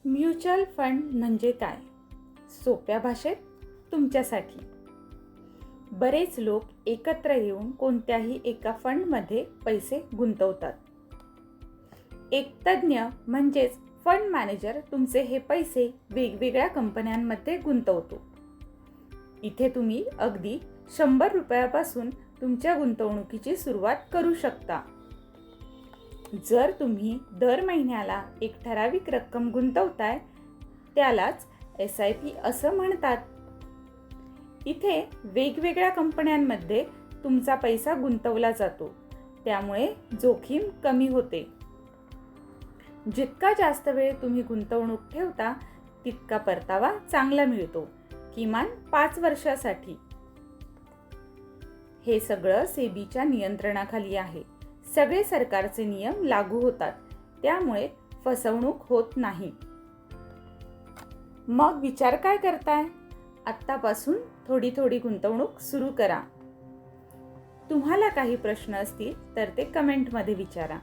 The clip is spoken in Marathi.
म्युच्युअल फंड म्हणजे काय? सोप्या भाषेत तुमच्यासाठी. बरेच लोक एकत्र येऊन कोणत्याही एका फंडमध्ये पैसे गुंतवतात. एक तज्ञ म्हणजेच फंड मॅनेजर तुमचे हे पैसे वेगवेगळ्या कंपन्यांमध्ये गुंतवतो. इथे तुम्ही अगदी 100 रुपयापासून तुमच्या गुंतवणुकीची सुरुवात करू शकता. जर तुम्ही दर महिन्याला एक ठराविक रक्कम गुंतवताय त्यालाच SIP असं म्हणतात. इथे वेगवेगळ्या कंपन्यांमध्ये तुमचा पैसा गुंतवला जातो, त्यामुळे जोखीम कमी होते. जितका जास्त वेळ तुम्ही गुंतवणूक ठेवता तितका परतावा चांगला मिळतो, किमान 5 वर्षासाठी. हे सगळं सेबीच्या नियंत्रणाखाली आहे. सगळे सरकारचे नियम लागू होतात, त्यामुळे फसवणूक होत नाही. मग विचार काय करताय? आत्तापासून थोडी थोडी गुंतवणूक सुरू करा. तुम्हाला काही प्रश्न असतील तर ते कमेंटमध्ये विचारा.